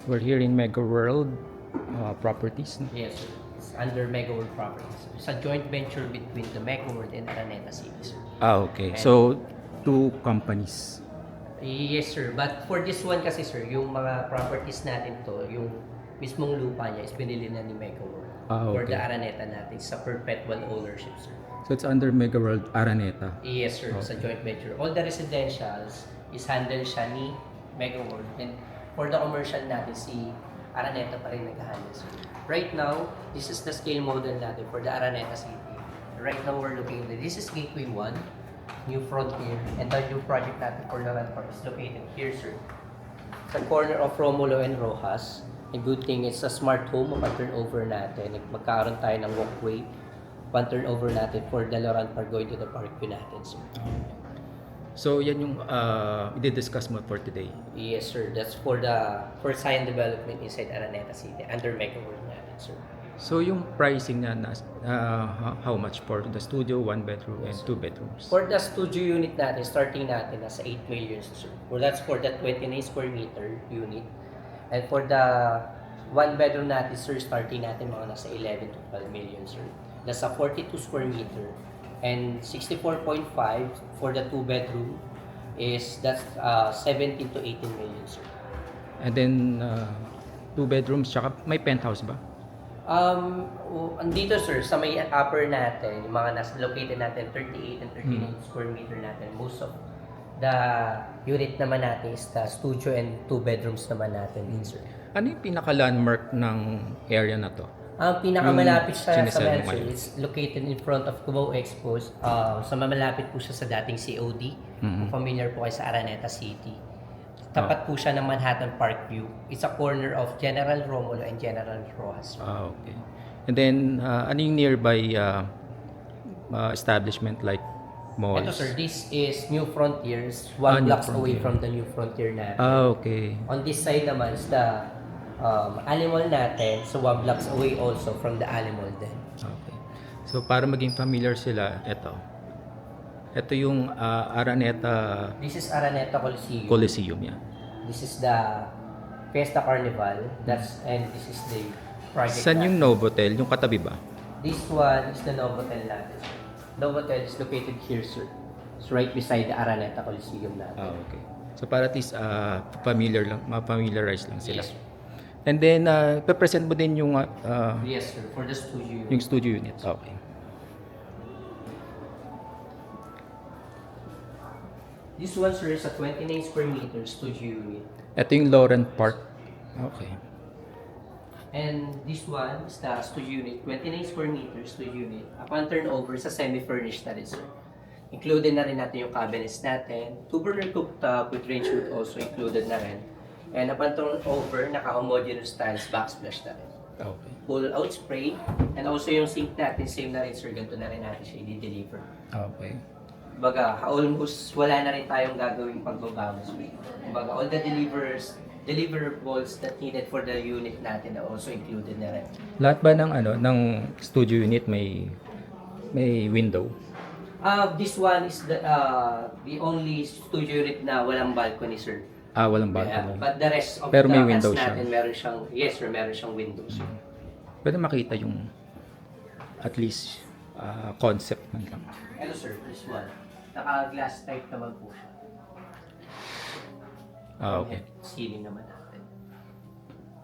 We're here in Mega World Properties. No? Yes, sir. It's under Mega World Properties. It's a joint venture between the Mega World and Araneta City, sir. Okay. So, two companies. Yes, sir. But for this one kasi, sir, yung mga properties natin to, yung mismong lupa niya is binili na ni Mega World. For Okay. the Araneta natin sa perpetual ownership, sir. So, it's under Mega World Araneta. Yes, sir. Sa joint venture. All the residentials is handled siya ni Mega World. And for the commercial natin, si Araneta pa rin nag-handle, sir. Right now, this is the scale model natin for the Araneta City. Right now, we're looking at this is Gateway 1, New Frontier, and the new project natin for Laurent Park is located here, sir. Sa corner of Romulo and Rojas. A good thing is sa smart home, turnover natin. Magkakaroon tayo ng walkway turnover natin for the Laurent Park going to the parkview natin, sir. So, yan yung i-discuss mo for today. Yes, sir. That's for the first science development inside Araneta City under Mega World natin, sir. So, yung pricing na how much for the studio, 1 bedroom and 2 bedrooms? For the studio unit natin, starting natin nasa 8 million, sir. Well, that's for the 29 square meter unit. And for the 1 bedroom natin, sir, starting natin mga nasa 11 to 12 million, sir. Nasa 42 square meter. And 64.5 for the 2 bedroom is that's 17 to 18 million, sir. And then, 2 bedrooms, tsaka may penthouse ba? Andito, sir, sa may upper natin, yung mga nasa located natin 38 and 39 square meter natin, most of the unit naman natin is the studio and 2 bedrooms naman natin, sir. Ano yung pinaka-landmark ng area na to? Ang pinakamalapit Yung sa sinisell mo Mansion ngayon. is located in front of Cubao Expos. Sa mamalapit po siya sa dating COD. Kung familiar po kayo sa Araneta City. Tapat po siya ng Manhattan Parkview. It's a corner of General Romulo and General Rojas. Okay. And then, ano yung nearby establishment like malls? Ito, sir, this is New Frontiers. New 1 blocks away Frontier. from the New Frontier natin. Okay. On this side naman is the Animal natin. So 1 blocks away also from the Animal din. Okay. So, para maging familiar sila, ito. Ito yung Araneta This is Araneta Coliseum. Coliseum yan. This is the Fiesta Carnival. And this is the project. Saan yung natin. Novotel? Yung katabi ba? This one is the Novotel natin. Novotel is located here, sir. It's right beside the Araneta Coliseum natin. Okay. So, para at least ma-familiarize lang sila. Yes, sir. And then, pe-present mo din yung Yes, sir. For the studio. yung studio unit. Okay. This one, sir, is a 29 square meter studio unit. Ito yung Laurent Park. Okay. And this one is the studio unit, 29 square meters studio unit. Upon turnover, sa semi-furnished na rin, sir. Included na rin natin yung cabinets natin. 2-burner cooktop with range hood also included na rin. And upon turnover, naka-homogeneous tiles, backsplash na rin. Okay. Pull-out spray. And also yung sink natin, same na rin, sir. Ganito na rin natin siya i-deliver. Okay. Kumbaga, almost wala na rin tayong gagawing pagbabago. Kumbaga, all the deliverables that needed for the unit natin are also included na rin. Lahat ba ng studio unit may window? This one is the only studio unit na walang balcony, sir. Walang Yeah, balcony. but the rest of Pero the may cats window siya. natin, meron siyang, yes sir, meron siyang windows. Pwede makita yung at least concept man lang. Hello sir, this one. Naka-glass type naman po siya. Okay. Ceiling naman natin.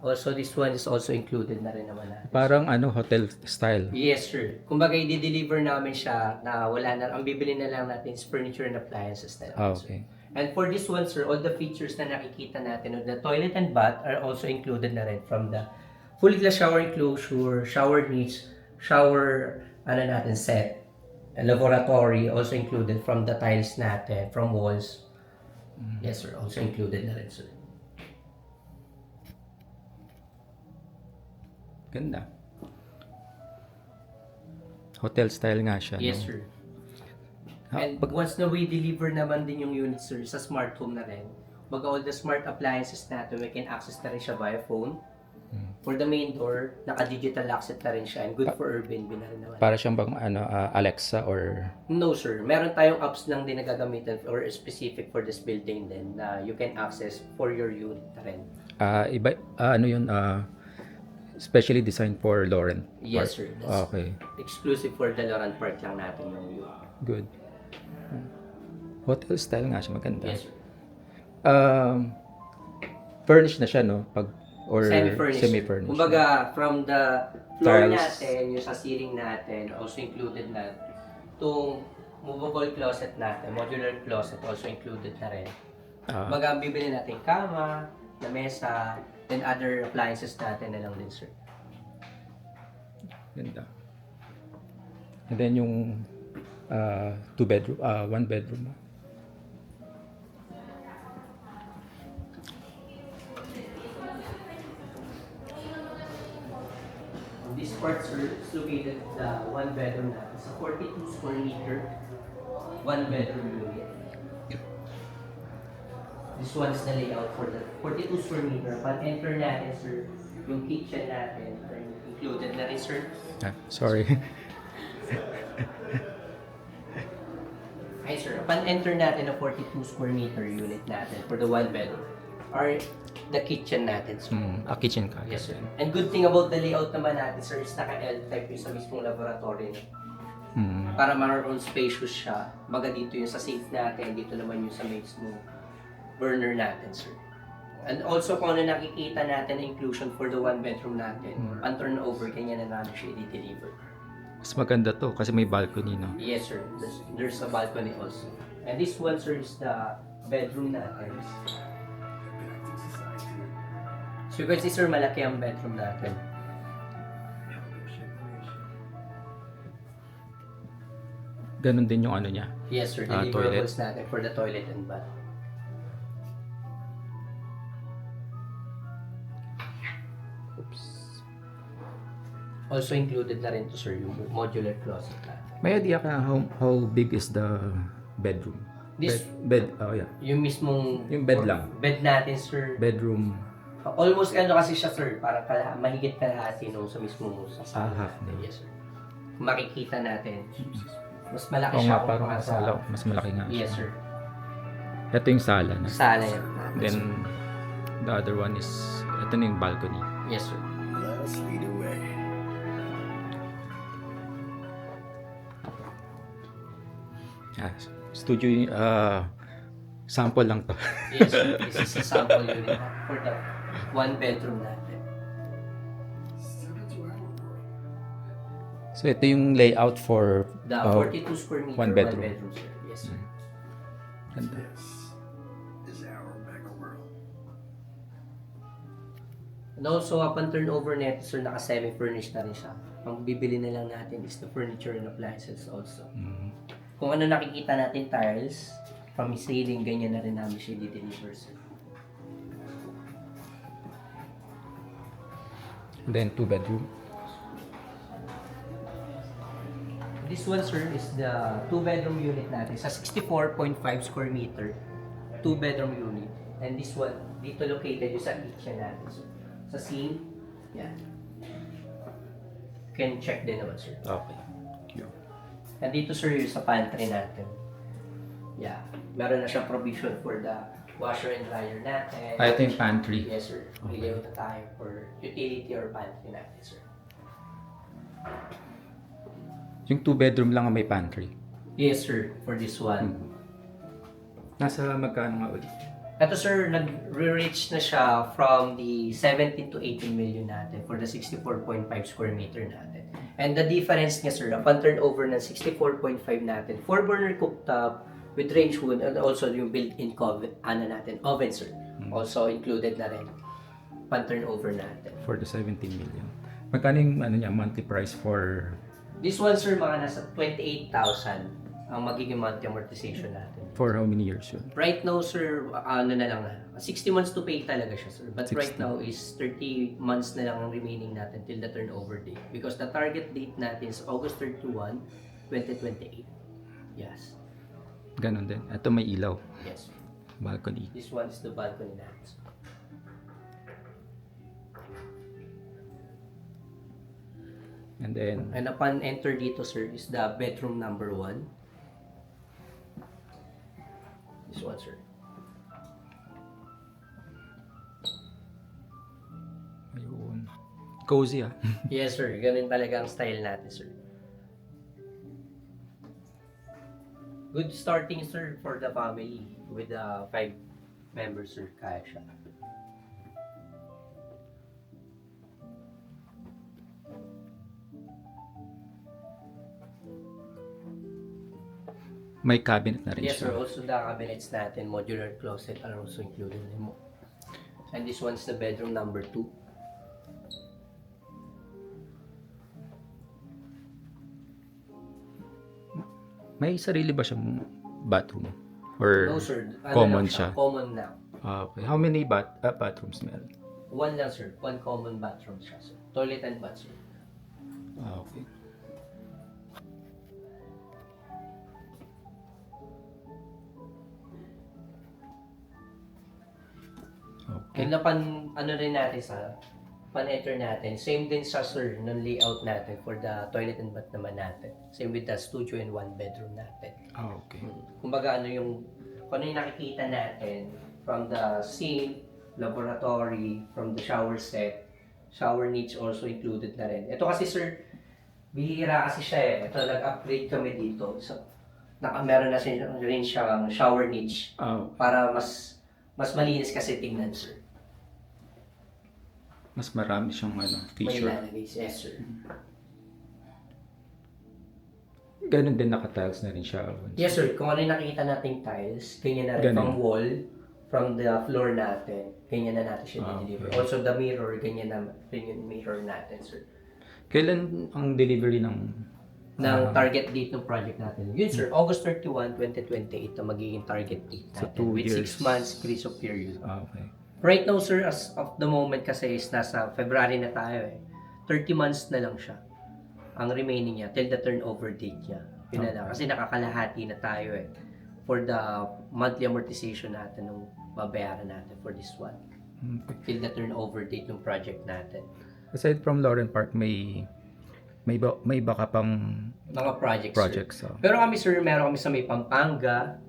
Also, this one is also included na rin naman natin. Parang hotel style. Yes, sir. Kumbaga, i-deliver namin siya na wala na, ang bibili na lang natin is furniture and appliances na lang, sir. Okay. And for this one, sir, all the features na nakikita natin, the toilet and bath are also included na rin from the fully glass shower enclosure, shower niche, shower, set, and laboratory also included from the tiles natin, from walls. Yes, sir. Also included na rin, sir. Ganda. Hotel style nga siya. Yes, no? sir. And once na we deliver naman din yung unit, sir, sa smart home na rin, baga all the smart appliances natin, we can access na rin siya via phone. For the main door, naka-digital access na rin siya and good for Airbnb na rin naman. Para siyang bang Alexa or No, sir. Meron tayong apps lang din na gagamitan or specific for this building din na you can access for your unit na rin. ano yun, specially designed for Lauren Yes, Park. sir. That's Okay, exclusive for the Laurent Park lang natin yung view. good. Hotel style nga siya, maganda. Yes, sir. Um, Furnished na siya, no? Or Semi-furnished. semi-furnished. Kumbaga, from the floor Tiles. natin, yung sa ceiling natin, also included na itong movable closet natin, modular closet also included na rin. Ah, Kumbaga, ang bibili natin kama, na mesa, and other appliances natin na lang din, sir. ganda. And then yung two bedroom, one bedroom. This part, sir, is located the one bedroom natin. It's a 42 square meter, one bedroom unit. This one is the layout for the 42 square meter. Pag enter natin, sir, yung kitchen natin are included na rin, sir. Sorry. Hi, sir. Upon enter natin ng 42 square meter unit natin for the one bedroom are the kitchen natin, sir. A kitchen ka. Yes, sir. And good thing about the layout naman natin, sir, is naka-L-type yung sa mismong laboratory. Para maroon spacious siya. Baga dito yung sa safe natin, dito naman yung sa mismong burner natin, sir. And also kung ano nakikita natin na inclusion for the one bedroom natin, on turnover, kanya na namin siya i-deliver. Mas maganda to kasi may balcony, no? Yes, sir. There's a balcony also. And this one, sir, is the bedroom natin. So you can see, sir, malaki ang bedroom natin. Ganon din yung ano niya. Yes, sir. Toilet. Deliverables natin for the toilet and bath. Oops. Also included na rin to, sir, yung modular closet natin. May idea ka how big is the bedroom? This- oh yeah. Yung mismong... Yung bed lang. Bed natin, sir. Bedroom, Almost ano kasi siya, sir. Parang mahigit kalahati nung sa mismong sa half na. Yes, sir. Makikita natin. Mas malaki Oo siya nga, parang kumpara mas malaki nga. Yes, sir. Ito yung sala na. Sala yan. Then, the other one is, ito na yung balcony. Yes, sir. Let us lead away. Studio, sample lang to. Yes, sir. This is a sample unit for the one bedroom natin. So, ito yung layout for The 42 square meter one bedroom. sir. Yes, sir. Ganda. This is our mega world. And also, upon turnover net, sir, naka-semi-furnished na rin siya. Ang bibili na lang natin is the furniture and appliances also. Kung ano nakikita natin tiles, from ceiling, ganyan na rin namin siya i-deliver, sir. Then, two bedroom. This one, sir, is the two-bedroom unit natin sa 64.5 square meter. Two-bedroom unit. And this one, dito located yung sa kitchen natin, sir. Sa sink, yan. Can check din naman, sir. Okay. And dito, sir, yung sa pantry natin. Yeah. Meron na siyang provision for the washer and dryer natin. Ito yung pantry. Yes, sir. Bigyan na tayo for utility or pantry natin, sir. Yung two bedroom lang ang may pantry. Yes, sir. For this one. Nasa magkano nga ulit? Ito, sir, nag-reach na siya from the 17 to 18 million natin for the 64.5 square meter natin. And the difference niya, sir, upon turnover ng 64.5 natin, 4-burner cooktop with range hood and also yung built-in oven, sir. Also included na rin upon turnover natin. For the 17 million. Magkano yung ano niya, monthly price for... This one, sir, mga nasa 28,000 ang magiging monthly amortization natin. For how many years yun? Right now, sir, ano na lang 60 months to pay talaga siya, sir. But 60. right now is 30 months na lang ang remaining natin till the turnover date. Because the target date natin is August 31, 2028. Yes. Ganon din. Ito may ilaw. Yes. Balcony. This one is the balcony natin, sir. And then, And upon enter dito, sir, is the bedroom number 1. This one, sir. Cozy ah. Yes, sir. Ganun talaga ang style natin, sir. Good starting, sir, for the family. With 5 members, sir. Kaya siya. May cabinet na rin Yes, sir. siya. Also, the cabinets natin, modular closet are also included in mo. And this one's the bedroom number 2. May sarili ba siyang bathroom? Or No, sir. Ano common lang siya? Common na. Okay. How many bathrooms meron? One lang, sir. One common bathroom siya, sir. Toilet and bath, sir. Okay. Okay. And ano rin natin sa pan-enter natin, same din sa sir, ng layout natin for the toilet and bath naman natin. Same with the studio and 1 bedroom natin. Okay. Kumbaga kung ano yung nakikita natin from the sink, laboratory, from the shower set, shower niche also included na rin. Ito kasi sir, bihira kasi siya eh. Ito nag-upgrade kami dito. So, meron na rin siyang shower niche Oh, para mas malinis kasi tingnan sir. mas marami siyang May feature. ilalagay, yes sir. Ganun din naka-tiles na rin siya. Yes sir, kung ano yung nakikita nating tiles, ganyan na rin Ganun. from wall, from the floor natin, ganyan na natin siya deliver. Okay. Also the mirror, ganyan na rin yung mirror natin sir. Kailan ang delivery ng Ng target date ng project natin. Yun sir, August 31, 2028 na magiging target date So, natin. 2 with years. 6 months grace of period. Okay. Right now sir, as of the moment kasi is nasa February na tayo eh. 30 months na lang siya. Ang remaining niya, till the turnover date niya. Yun na lang. Kasi nakakalahati na tayo eh. For the monthly amortization natin nung babayaran natin for this one. Okay. Till the turnover date ng project natin. Aside from Lauren Park, may baka pang Mga projects. Sir. so. Pero kami sir, meron kami sa may Pampanga,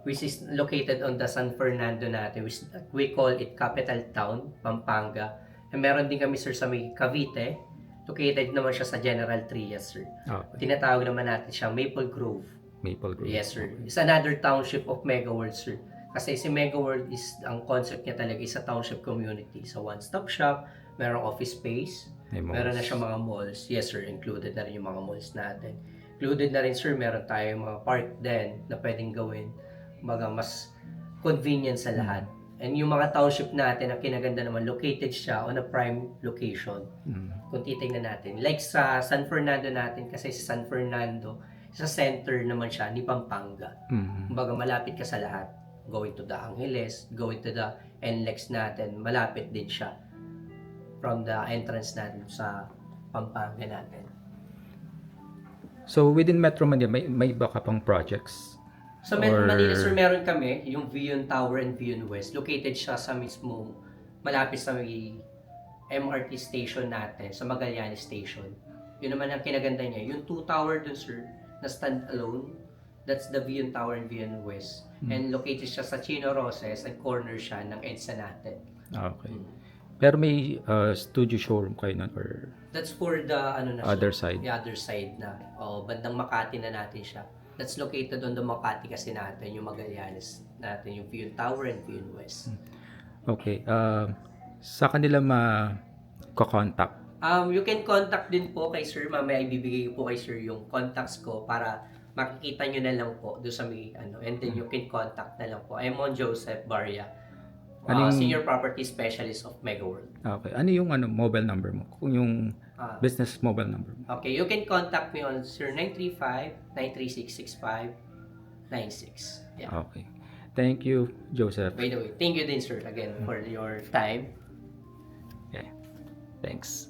which is located on the San Fernando natin, which we call it Capital Town, Pampanga. And meron din kami sir sa may Cavite, located naman siya sa General Trias sir. Okay. Tinatawag naman natin siya Maple Grove. Maple Grove. Yes sir. It's another township of Mega World sir. Kasi si Mega World is, ang concept niya talaga is a township community. So one-stop shop, merong office space, May malls. meron na siya mga malls. Yes sir, included na rin yung mga malls natin. Included na rin sir, meron tayong mga park din na pwedeng gawin. Mas convenient sa lahat. And yung mga township natin, ang kinaganda naman, located siya on a prime location. Kung titingnan natin. Like sa San Fernando natin, kasi sa San Fernando, sa center naman siya ni Pampanga. Kumbaga malapit ka sa lahat. Going to the Angeles, going to the NLEX natin, malapit din siya from the entrance natin sa Pampanga natin. So within Metro Manila, may baka pang projects? Sa Metro Or- Manila, sir, meron kami yung Vion Tower and Vion West. Located siya sa mismo, malapit sa may MRT station natin, sa Magallanes Station. Yun naman ang kinaganda niya. Yung 2 tower dun, sir, na stand-alone, that's the Vion Tower and Vion West. And located siya sa Chino Roses at corner siya ng EDSA natin. Okay. Pero may studio showroom kayo nun or That's for the Other side. The other side na. Bandang Makati na natin siya. That's located on the Makati kasi natin, yung Magallanes natin, yung Vion Tower and Vion West. okay. Sa kanila ma-contact. You can contact din po kay sir. Mamaya ibibigay ko po kay sir yung contacts ko para makikita nyo na lang po doon sa may and then you can contact na lang po. I'm on Joseph Barria, Senior Property Specialist of Mega World. Okay. Ano yung mobile number mo? Kung yung business mobile number mo. Okay, you can contact me on sir 935-936-6596. Yeah. Okay. Thank you, Joseph. By the way, thank you din sir again for your time. Okay. Thanks.